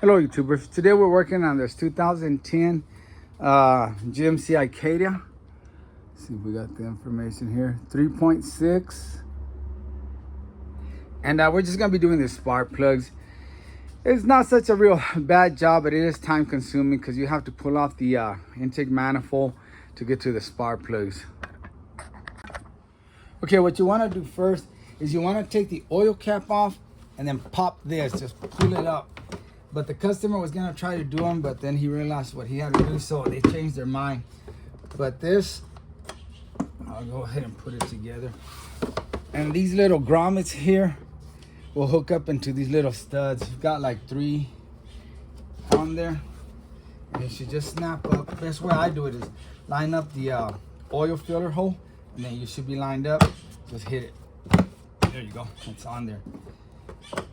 Hello YouTubers, today we're working on this 2010 GMC Acadia. Let's see if we got the information here. 3.6, and we're just gonna be doing the spark plugs. It's not such a real bad job, but it is time consuming because you have to pull off the intake manifold to get to the spark plugs. Okay, what you want to do first is you want to take the oil cap off and then pop this, just pull it up. But the customer was gonna try to do them, but then he realized what he had to do, so they changed their mind. But this, I'll go ahead and put it together. And these little grommets here will hook up into these little studs. You've got like 3 on there, and it should just snap up. The best way I do it is line up the oil filler hole, and then you should be lined up. Just hit it. There you go. It's on there.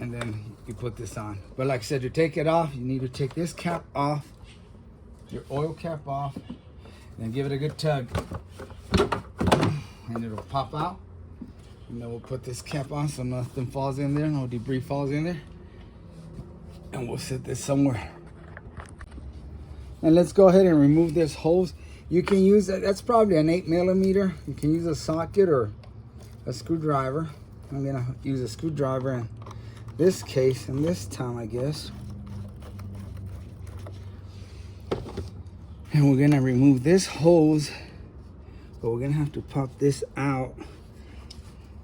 And then you put this on. But like I said, to take it off, you need to take this cap off, your oil cap off, and then give it a good tug, and it'll pop out. And then we'll put this cap on so nothing falls in there, no debris falls in there, and we'll set this somewhere. And let's go ahead and remove this hose. You can use that's probably an 8mm. You can use a socket or a screwdriver. I'm gonna use a screwdriver in this case, and this time I guess. And we're gonna remove this hose, but we're gonna have to pop this out.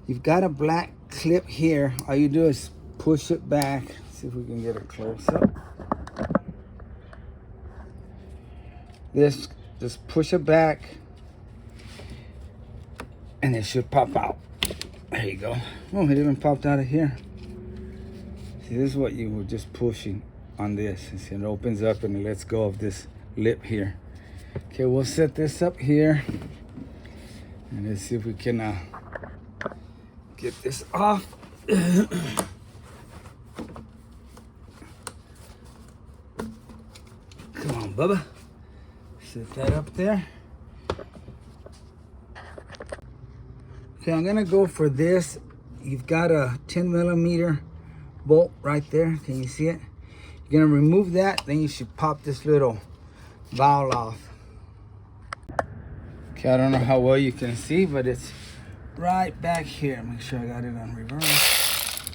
You've got a black clip here. All you do is push it back. See if we can get it close up. This, just push it back, and it should pop out. There you go. Oh, it even popped out of here. See, this is what you were just pushing on this. See, it opens up and it lets go of this lip here. Okay, we'll set this up here. And let's see if we can get this off. Come on, Bubba. Set that up there. Okay, I'm gonna go for this. You've got a 10mm bolt right there. Can you see it? You're gonna remove that, then you should pop this little valve off. Okay, I don't know how well you can see, but it's right back here. Make sure I got it on reverse.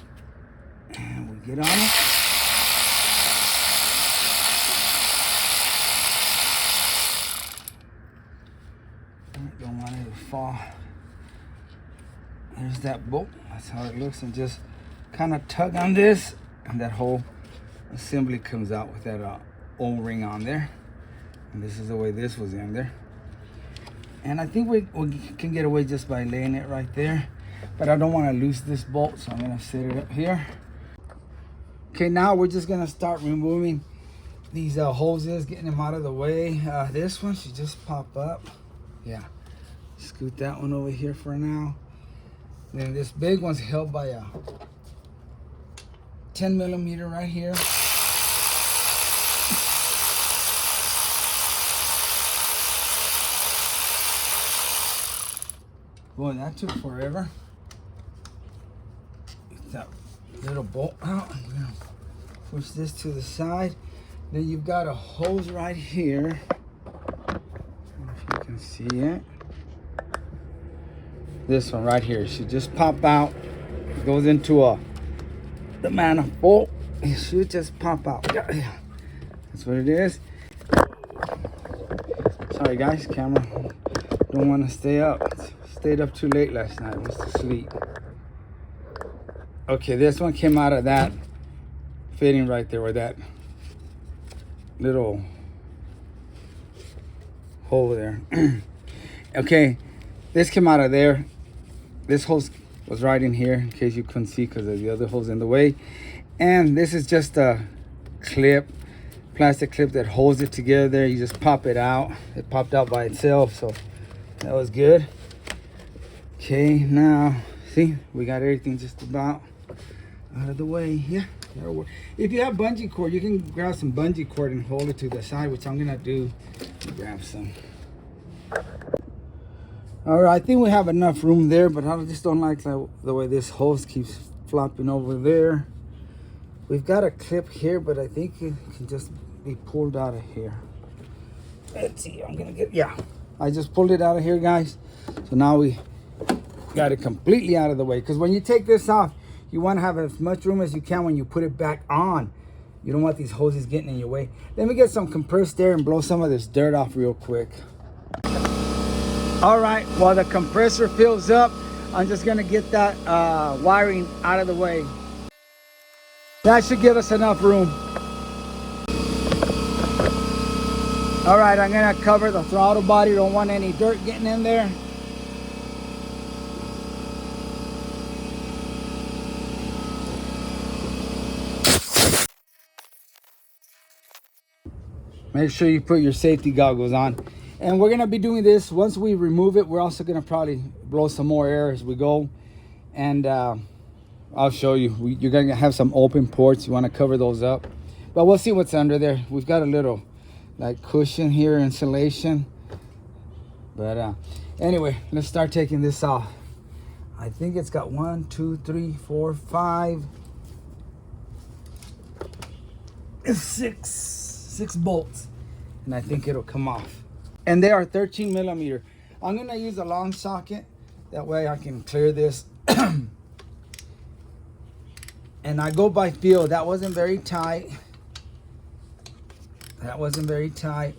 And we get on it. Don't want it to fall. There's that bolt. That's how it looks. And just kind of tug on this, and that whole assembly comes out with that O-ring on there. And this is the way this was in there. And I think we can get away just by laying it right there, but I don't want to lose this bolt, so I'm going to set it up here. Okay, now we're just going to start removing these hoses, getting them out of the way. This one should just pop up. Yeah, scoot that one over here for now. Then this big one's held by a 10mm right here. Boy, that took forever. Get that little bolt out. I'm gonna push this to the side. Then you've got a hose right here. I don't know if you can see it. This one right here should just pop out. It goes into the manifold. It should just pop out. Yeah, that's what it is. Sorry guys, camera don't want to stay up. Stayed up too late last night. Went to sleep. Okay, this one came out of that fitting right there, where that little hole there. Okay, this came out of there. This hose was right in here, in case you couldn't see because of the other hose in the way. And this is just a clip, plastic clip that holds it together. You just pop it out. It popped out by itself, so that was good. Okay, now see, we got everything just about out of the way. Yeah, that'll work. If you have bungee cord, you can grab some bungee cord and hold it to the side, which I'm gonna do. Grab some. All right, I think we have enough room there, but I just don't like the way this hose keeps flopping over there. We've got a clip here, but I think it can just be pulled out of here. Let's see, I'm gonna get, yeah. I just pulled it out of here, guys. So now we got it completely out of the way. Because when you take this off, you want to have as much room as you can when you put it back on. You don't want these hoses getting in your way. Let me get some compressed air and blow some of this dirt off real quick. All right, while the compressor fills up, I'm just gonna get that wiring out of the way. That should give us enough room. All right, I'm gonna cover the throttle body. Don't want any dirt getting in there. Make sure you put your safety goggles on. And we're gonna be doing this, once we remove it, we're also gonna probably blow some more air as we go. And I'll show you. You're gonna have some open ports. You wanna cover those up. But we'll see what's under there. We've got a little like cushion here, insulation. But anyway, let's start taking this off. I think it's got 1, 2, 3, 4, 5, 6 bolts. And I think it'll come off. And they are 13 millimeter. I'm gonna use a long socket. That way I can clear this. And I go by feel. That wasn't very tight. That wasn't very tight.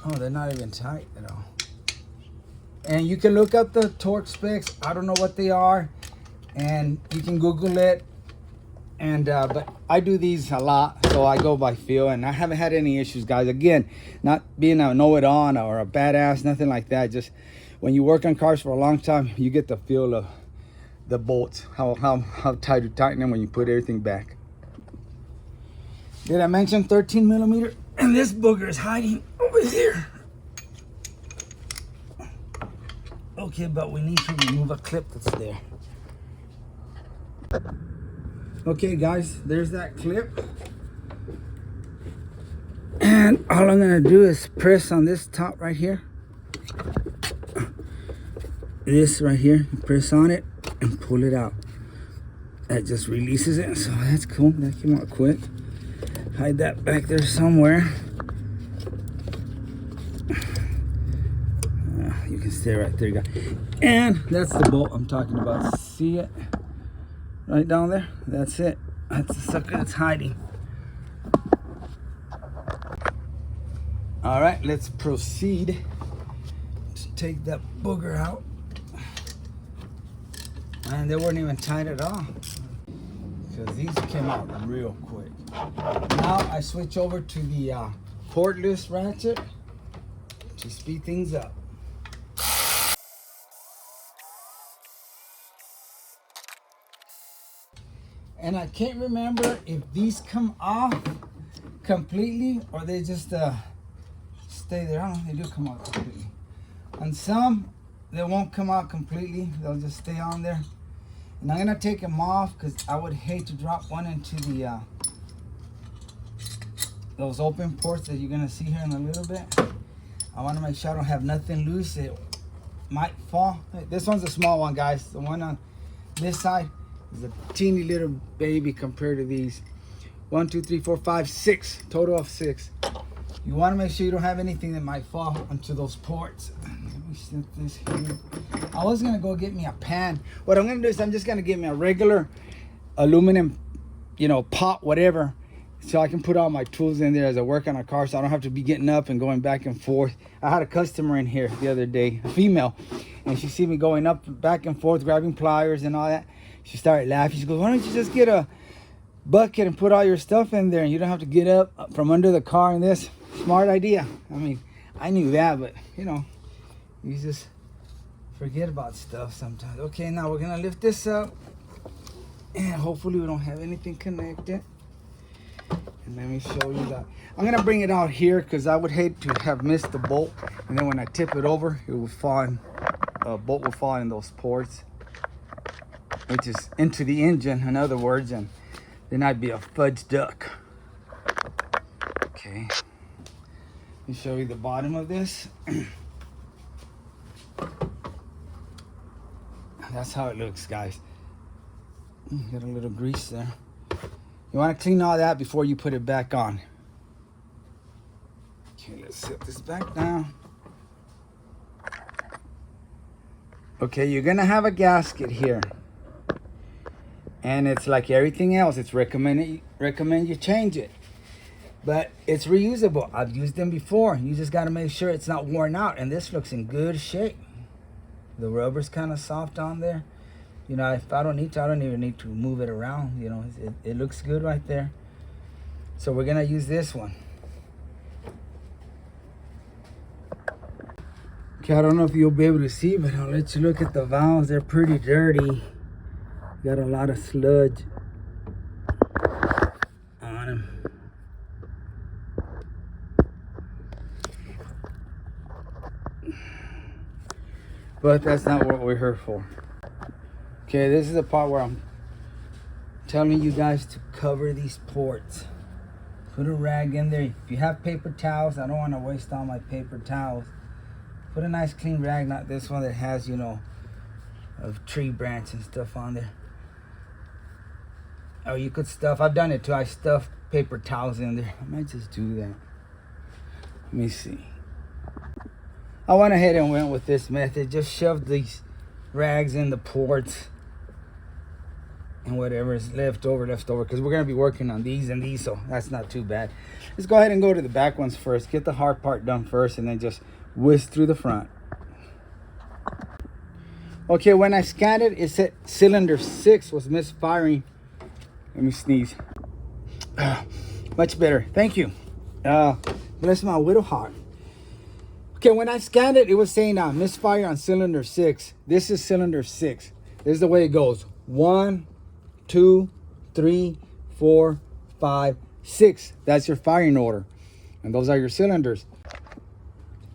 Oh, they're not even tight at all. And you can look up the torque specs. I don't know what they are. And you can Google it. And but I do these a lot, so I go by feel, and I haven't had any issues, guys. Again, not being a know-it-all or a badass, nothing like that. Just when you work on cars for a long time, you get the feel of the bolts, how tight you tighten them when you put everything back. Did I mention 13 millimeter? And this booger is hiding over here. Okay, but we need to remove a clip that's there. Okay, guys, there's that clip. And all I'm gonna do is press on this top right here. This right here, press on it and pull it out. That just releases it, so that's cool. That came out quick. Hide that back there somewhere. You can stay right there, guys. And that's the bolt I'm talking about. See it? Right down there? That's it. That's the sucker that's hiding. All right, let's proceed to take that booger out. And they weren't even tight at all, because these came out real quick. Now I switch over to the cordless ratchet to speed things up. And I can't remember if these come off completely or they just stay there. I don't know, they do come out completely. And some, they won't come out completely. They'll just stay on there. And I'm gonna take them off because I would hate to drop one into the those open ports that you're gonna see here in a little bit. I wanna make sure I don't have nothing loose. It might fall. This one's a small one, guys. The one on this side is a teeny little baby compared to these. 1, 2, 3, 4, 5, 6. Total of 6. You want to make sure you don't have anything that might fall onto those ports. Let me set this here. I was going to go get me a pan. What I'm going to do is I'm just going to get me a regular aluminum, pot, whatever, so I can put all my tools in there as I work on a car, so I don't have to be getting up and going back and forth. I had a customer in here the other day, a female, and she see me going up, back and forth, grabbing pliers and all that. She started laughing. She goes, "Why don't you just get a bucket and put all your stuff in there, and you don't have to get up from under the car and this." Smart idea. I mean, I knew that, but you just forget about stuff sometimes. Okay, now we're gonna lift this up, and hopefully we don't have anything connected. And let me show you that. I'm gonna bring it out here because I would hate to have missed the bolt, and then when I tip it over, it will fall in, bolt will fall in those ports, which is into the engine, in other words, and then I'd be a fudge duck. Okay. Let me show you the bottom of this. That's how it looks, guys. Got a little grease there. You want to clean all that before you put it back on. Okay, let's set this back down. Okay, you're gonna have a gasket here. And it's like everything else, it's recommend you change it. But it's reusable. I've used them before. You just gotta make sure it's not worn out. And this looks in good shape. The rubber's kind of soft on there. You know, if I don't need to, I don't even need to move it around. You know, it looks good right there. So we're gonna use this one. Okay, I don't know if you'll be able to see, but I'll let you look at the valves. They're pretty dirty. Got a lot of sludge on them. But that's not what we're here for. Okay, this is the part where I'm telling you guys to cover these ports. Put a rag in there. If you have paper towels, I don't want to waste all my paper towels. Put a nice clean rag, not this one that has, you know, of tree branch and stuff on there. Or you could stuff, I've done it too, I stuff paper towels in there. I might just do that. Let me see. I went ahead and went with this method. Just shove these rags in the ports. And whatever is left over. Because we're going to be working on these and these, so that's not too bad. Let's go ahead and go to the back ones first. Get the hard part done first, and then just whisk through the front. Okay, when I scanned it, it said cylinder 6 was misfiring. Let me sneeze. Much better. Thank you. Bless my little heart. Okay, when I scanned it, it was saying misfire on cylinder 6. This is cylinder 6. This is the way it goes. 1, 2, 3, 4, 5, 6. That's your firing order. And those are your cylinders.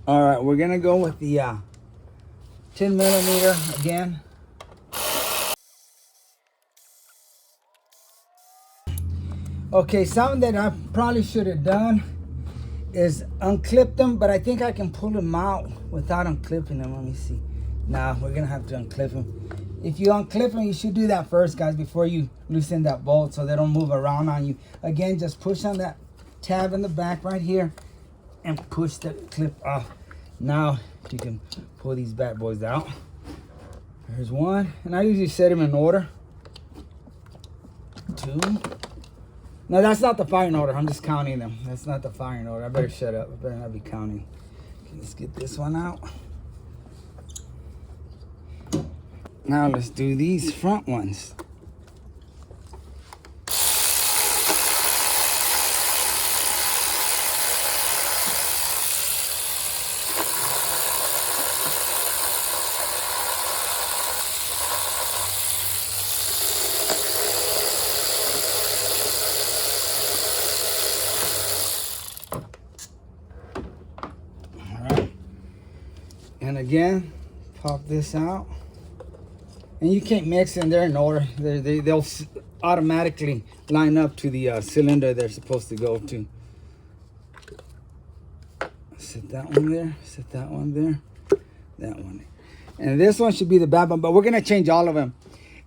All right, we're going to go with the 10 millimeter again. Okay, something that I probably should have done is unclip them, but I think I can pull them out without unclipping them. Let me see. Nah, we're going to have to unclip them. If you unclip them, you should do that first, guys, before you loosen that bolt so they don't move around on you. Again, just push on that tab in the back right here and push the clip off. Now you can pull these bad boys out. There's one, and I usually set them in order. 2. No, that's not the firing order. I'm just counting them. That's not the firing order. I better shut up. I better not be counting. Okay, let's get this one out. Now let's do these front ones. And again, pop this out. And you can't mix in there in order. They'll automatically line up to the cylinder they're supposed to go to. Set that one there. Set that one there. That one there. And this one should be the back one, but we're going to change all of them.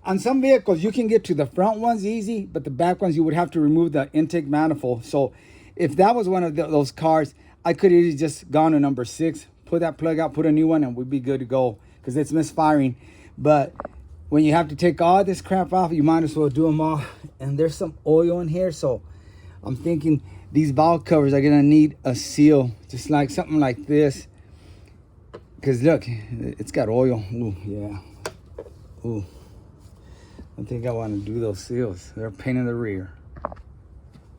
On some vehicles, you can get to the front ones easy, but the back ones, you would have to remove the intake manifold. So if that was one of those cars, I could have just gone to number 6, put that plug out, put a new one, and we'd be good to go because it's misfiring. But when you have to take all this crap off, you might as well do them all. And there's some oil in here, so I'm thinking these valve covers are gonna need a seal, just like something like this. Because look, it's got oil. Ooh, yeah. Ooh. I think I want to do those seals. They're a pain in the rear.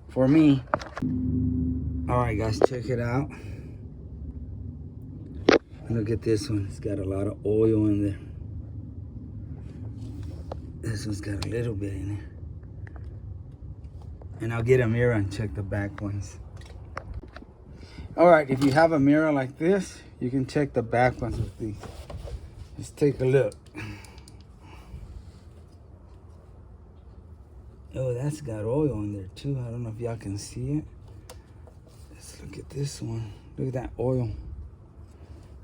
For me. All right, guys, check it out. Look at this one. It's got a lot of oil in there. This one's got a little bit in there. And I'll get a mirror and check the back ones. All right, if you have a mirror like this, you can check the back ones with these. Let's take a look. Oh, that's got oil in there too. I don't know if y'all can see it. Let's look at this one. Look at that oil.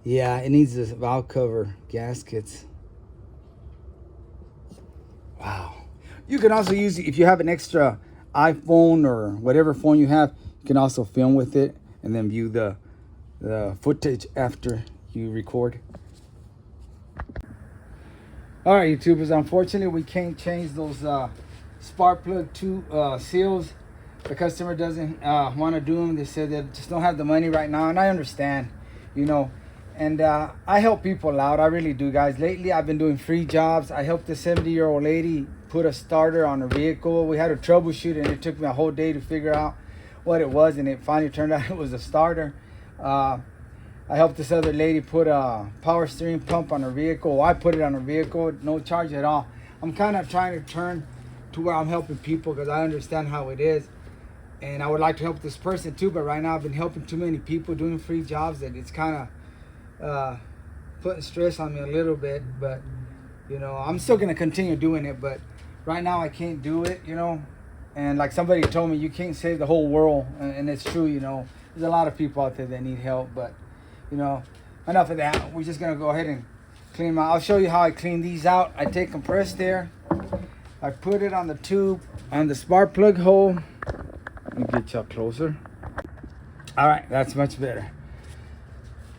Yeah, it needs this valve cover gaskets. Wow. You can also use, if you have an extra iPhone or whatever phone you have, you can also film with it and then view the footage after you record. All right, YouTubers, unfortunately we can't change those spark plug seals. The customer doesn't want to do them. They said they just don't have the money right now, and I understand, you know. And I help people out. I really do, guys. Lately, I've been doing free jobs. I helped a 70-year-old lady put a starter on her vehicle. We had to troubleshoot, and it took me a whole day to figure out what it was, and it finally turned out it was a starter. I helped this other lady put a power steering pump on her vehicle. I put it on her vehicle, no charge at all. I'm kind of trying to turn to where I'm helping people because I understand how it is. And I would like to help this person too, but right now I've been helping too many people doing free jobs that it's kind of putting stress on me a little bit. But, you know, I'm still going to continue doing it, but right now I can't do it, you know. And like somebody told me, you can't save the whole world, and it's true, you know. There's a lot of people out there that need help, but, you know, enough of that. We're just going to go ahead and clean them out. I'll show you how I clean these out. I take compressed air. I put it on the tube, on the spark plug hole. Let me get y'all closer. All right, that's much better.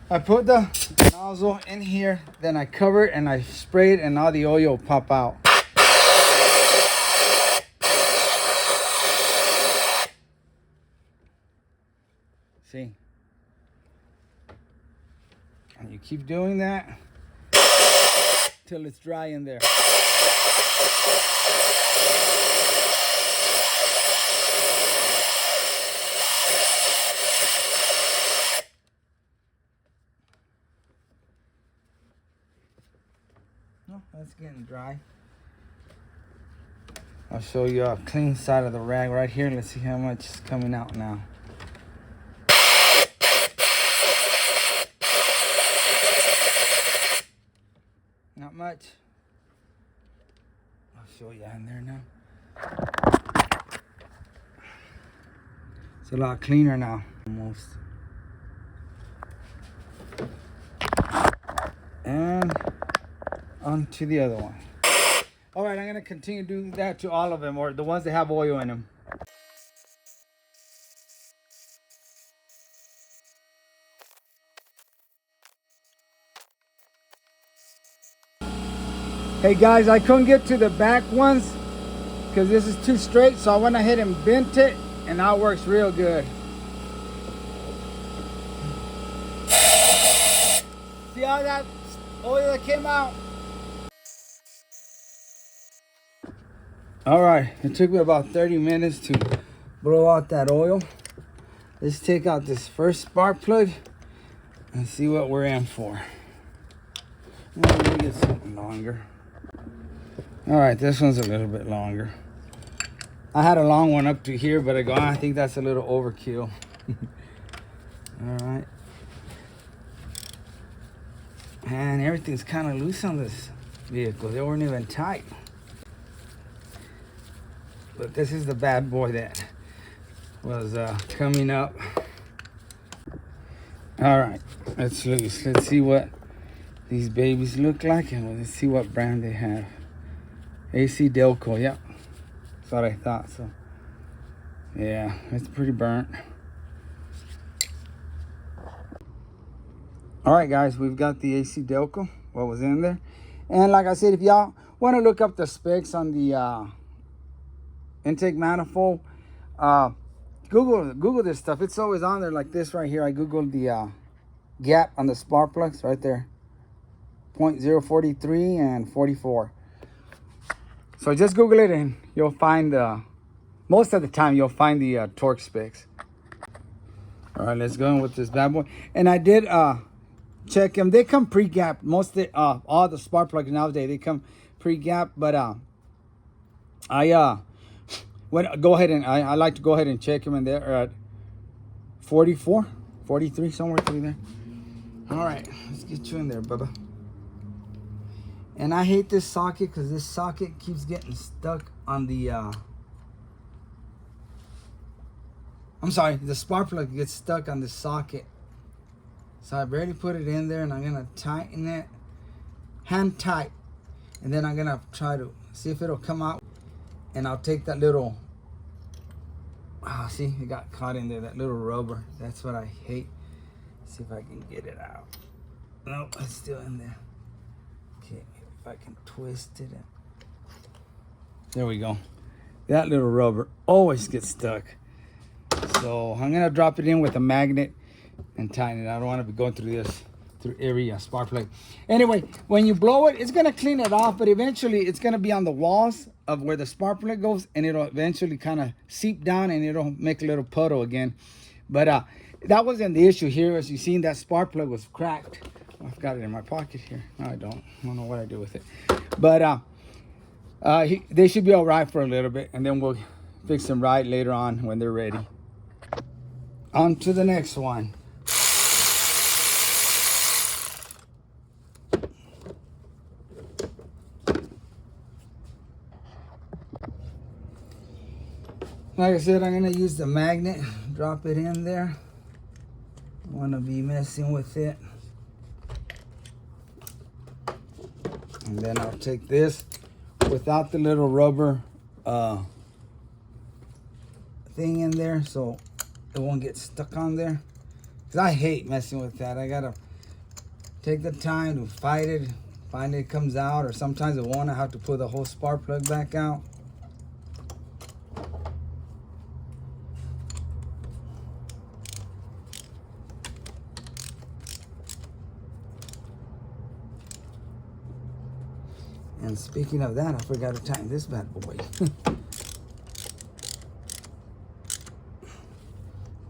I put the nozzle in here, then I cover it and I spray it, and now the oil will pop out. See? And you keep doing that till it's dry in there. Oh, that's getting dry. I'll show you a clean side of the rag right here. Let's see how much is coming out now. Not much. I'll show you in there now. It's a lot cleaner now, almost. And on to the other one. All right, I'm going to continue doing that to all of them, or the ones that have oil in them. Hey guys, I couldn't get to the back ones because this is too straight, so I went ahead and bent it, and now it works real good. See how that oil that came out? All right, it took me about 30 minutes to blow out that oil. Let's take out this first spark plug and see what we're in for. Let me get something longer. All right, this one's a little bit longer. I had a long one up to here, but I think that's a little overkill. All right. And everything's kind of loose on this vehicle. They weren't even tight. But this is the bad boy that was coming up. All right, let's loose. Let's see what these babies look like, and let's see what brand they have. AC Delco, yep. That's what I thought, so. Yeah, it's pretty burnt. All right, guys, we've got the AC Delco, what was in there. And like I said, if y'all want to look up the specs on the intake manifold, Google this stuff. It's always on there like this right here. I Googled the gap on the spark plugs right there. 0.043 and 44. So just Google it and you'll find, most of the time you'll find the torque specs. All right, let's go in with this bad boy. And I did check them. They come pre-gapped. Most of the, all the spark plugs nowadays, they come pre-gapped. But I go ahead and I like to go ahead and check them, and they're at 44, 43, somewhere through there. All right, let's get you in there, Bubba. And I hate this socket because this socket keeps getting stuck on the, I'm sorry, the spark plug gets stuck on the socket. So I've already put it in there, and I'm gonna tighten it, hand tight. And then I'm gonna try to see if it'll come out. And I'll take that little Oh, see, it got caught in there, that little rubber. That's what I hate. See if I can get it out. Nope, it's still in there. Okay, if I can twist it. There we go. That little rubber always gets stuck. So I'm gonna drop it in with a magnet and tighten it. I don't want to be going through this, through every spark plug. Anyway, when you blow it, it's gonna clean it off, but eventually it's gonna be on the walls of where the spark plug goes, and it'll eventually kind of seep down and it'll make a little puddle again. But that wasn't the issue here. As you seen, that spark plug was cracked. I've got it in my pocket here. No, I don't know what I do with it. But they should be all right for a little bit, and then we'll fix them right later on when they're ready. On to the next one. Like I said, I'm gonna use the magnet, drop it in there. I wanna be messing with it. And then I'll take this without the little rubber thing in there, so it won't get stuck on there. Cause I hate messing with that. I gotta take the time to fight it. Finally it comes out, or sometimes it won't. I have to pull the whole spark plug back out. And speaking of that, I forgot to tighten this bad boy.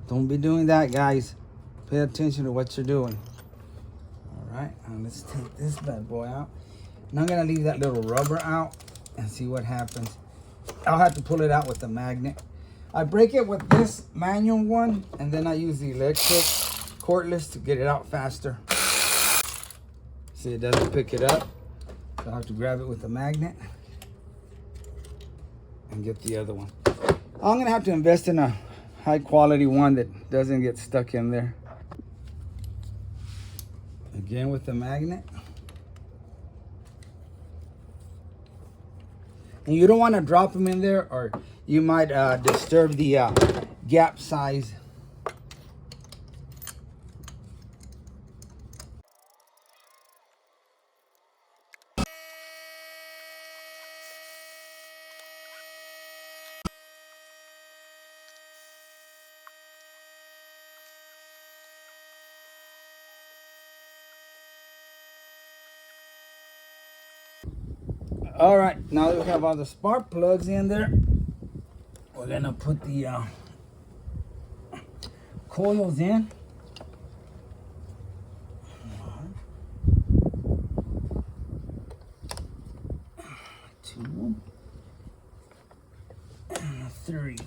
Don't be doing that, guys. Pay attention to what you're doing. All right, now let's take this bad boy out. Now I'm gonna leave that little rubber out and see what happens. I'll have to pull it out with the magnet. I break it with this manual one, and then I use the electric cordless to get it out faster. See, it doesn't pick it up. So I'll have to grab it with the magnet and get the other one. I'm gonna have to invest in a high quality one that doesn't get stuck in there. Again with the magnet. And you don't want to drop them in there, or you might disturb the gap size. All right, now that we have all the spark plugs in there, we're gonna put the coils in. Two and three.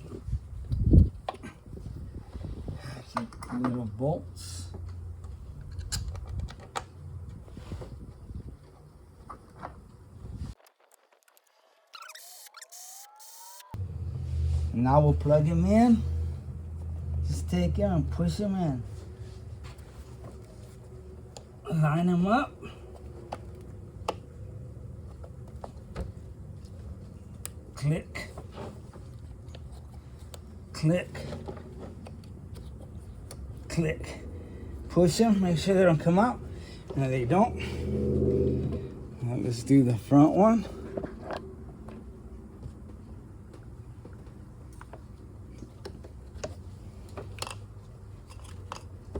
Keep little bolts. Now we'll plug him in. Just take him and push him in. Line him up. Click. Click. Click. Push them, make sure they don't come out. No, they don't. Now let's do the front one.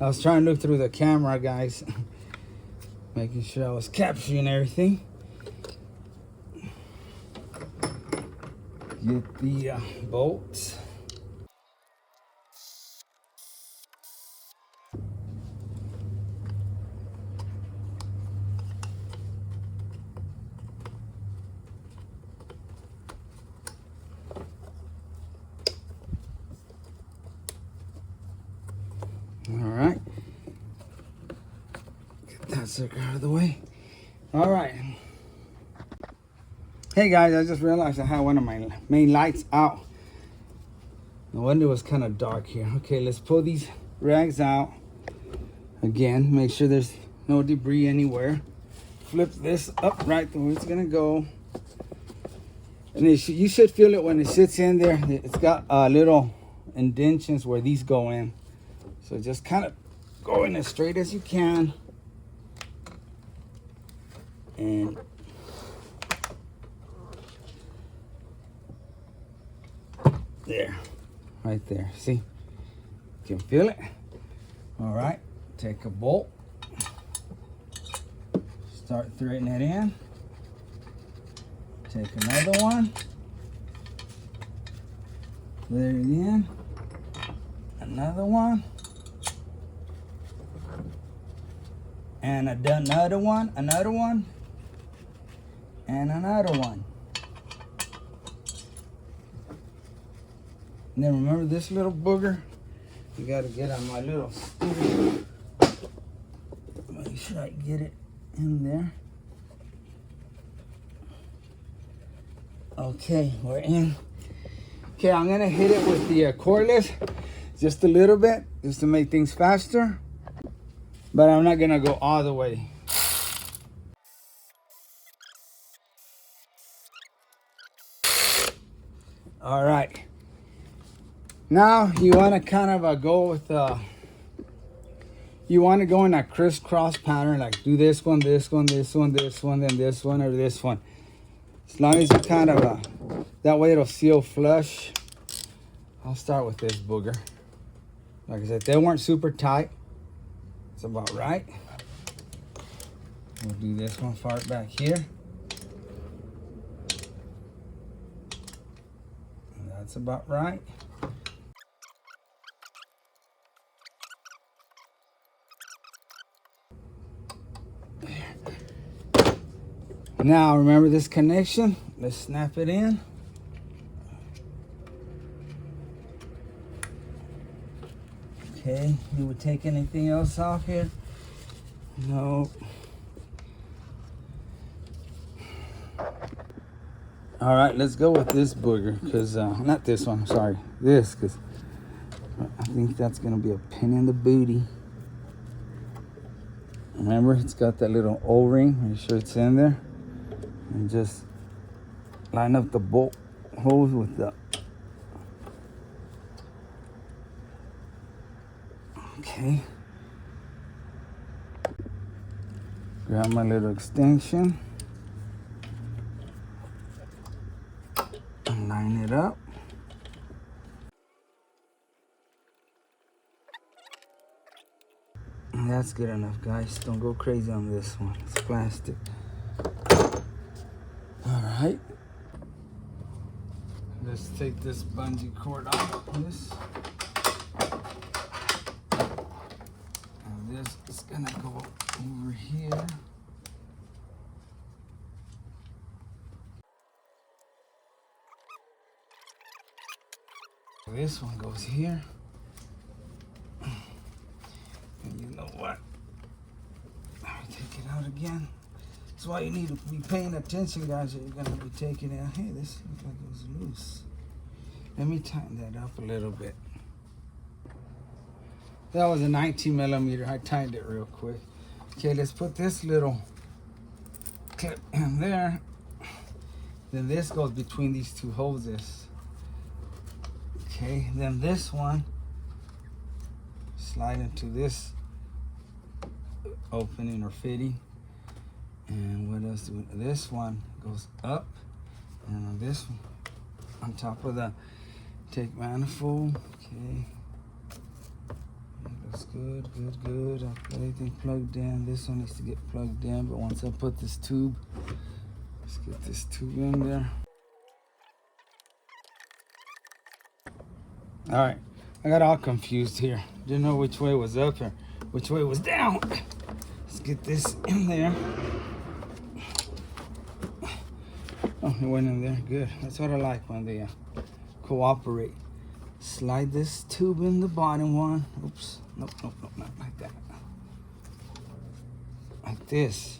I was trying to look through the camera, guys, making sure I was capturing everything. Get the bolts. All right. Get that sucker out of the way. All right. Hey guys, I just realized I had one of my main lights out. No wonder it was kind of dark here. Okay, let's pull these rags out. Again, make sure there's no debris anywhere. Flip this up right the way it's gonna go. And you should feel it when it sits in there. It's got a little indentions where these go in. So just kind of go in as straight as you can. And there, right there. See, you can feel it. All right, take a bolt, start threading it in. Take another one, thread it in, another one, and another one, and another one. And then remember this little booger? You gotta get on my little scooter. Make sure I get it in there. Okay, we're in. Okay, I'm gonna hit it with the cordless just a little bit, just to make things faster. But I'm not gonna go all the way. All right. Now you wanna kind of go with, you wanna go in a crisscross pattern, like do this one, this one, this one, this one, then this one, or this one. As long as you kind of, that way it'll seal flush. I'll start with this booger. Like I said, they weren't super tight. It's about right. We'll do this one far back here. And that's about right. Now remember this connection, let's snap it in. Okay, you would take anything else off here? No. All right, let's go with this booger, because, not this one, sorry, this, because I think that's gonna be a pain in the booty. Remember, it's got that little O-ring, make sure it's in there. And just line up the bolt holes with the, okay. Grab my little extension and line it up. And that's good enough, guys. Don't go crazy on this one. It's plastic. All right. Let's take this bungee cord off this. And this is gonna go over here. This one goes here. And you know what? Let me take it out again. That's why you need to be paying attention, guys, that you're gonna be taking it out. Hey, this looks like it was loose. Let me tighten that up a little bit. That was a 19 millimeter. I tightened it real quick. Okay, let's put this little clip in there. Then this goes between these two hoses. Okay, then this one slide into this opening or fitting. And what else do we, this one goes up, and on this one, on top of the take manifold. Okay, that looks good, good, good. I've got everything plugged in. This one needs to get plugged in, but once I put this tube, let's get this tube in there. All right, I got all confused here. Didn't know which way was up or which way was down. Let's get this in there. Oh, it went in there. Good. That's what I like when they cooperate. Slide this tube in the bottom one. Oops. Nope, nope, nope, not like that. Like this.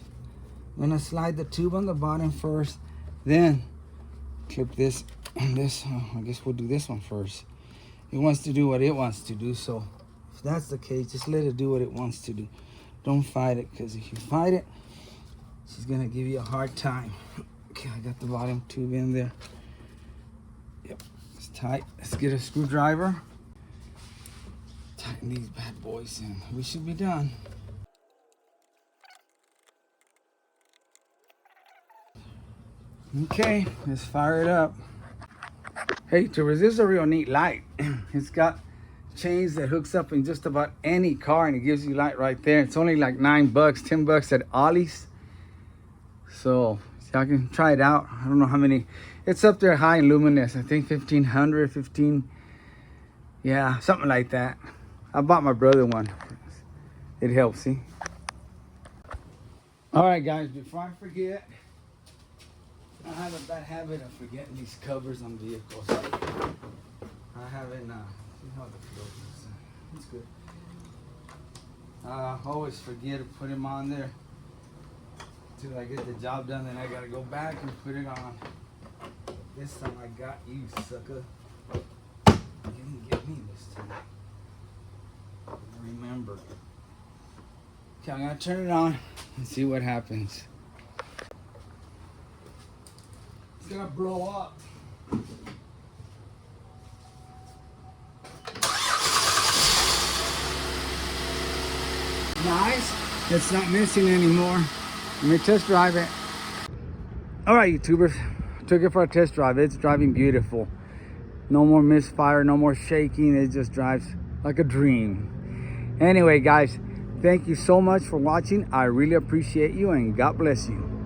I'm gonna slide the tube on the bottom first, then clip this and this. I guess we'll do this one first. It wants to do what it wants to do, so if that's the case, just let it do what it wants to do. Don't fight it, because if you fight it, she's gonna give you a hard time. Okay, I got the bottom tube in there. Yep, it's tight. Let's get a screwdriver. tighten these bad boys and we should be done. Okay, let's fire it up. Hey, tubers, this is a real neat light. It's got chains that hooks up in just about any car and it gives you light right there. It's only like $9, $10 at Ollie's. So y'all can try it out. I don't know how many. It's up there high and luminous. I think 1500, 15. Yeah, something like that. I bought my brother one. It helps, see? All right, guys, before I forget, I have a bad habit of forgetting these covers on vehicles. I haven't, see how the flow is. It's good. I always forget to put them on there till I get the job done, then I gotta go back and put it on. This time I got you, sucker. You didn't get me this time. Remember. Okay, I'm gonna turn it on and see what happens. It's gonna blow up. Nice. It's not missing anymore. Let me test drive it. All right, YouTubers. Took it for a test drive. It's driving beautiful. No more misfire, no more shaking. It just drives like a dream. Anyway, guys, thank you so much for watching. I really appreciate you and God bless you.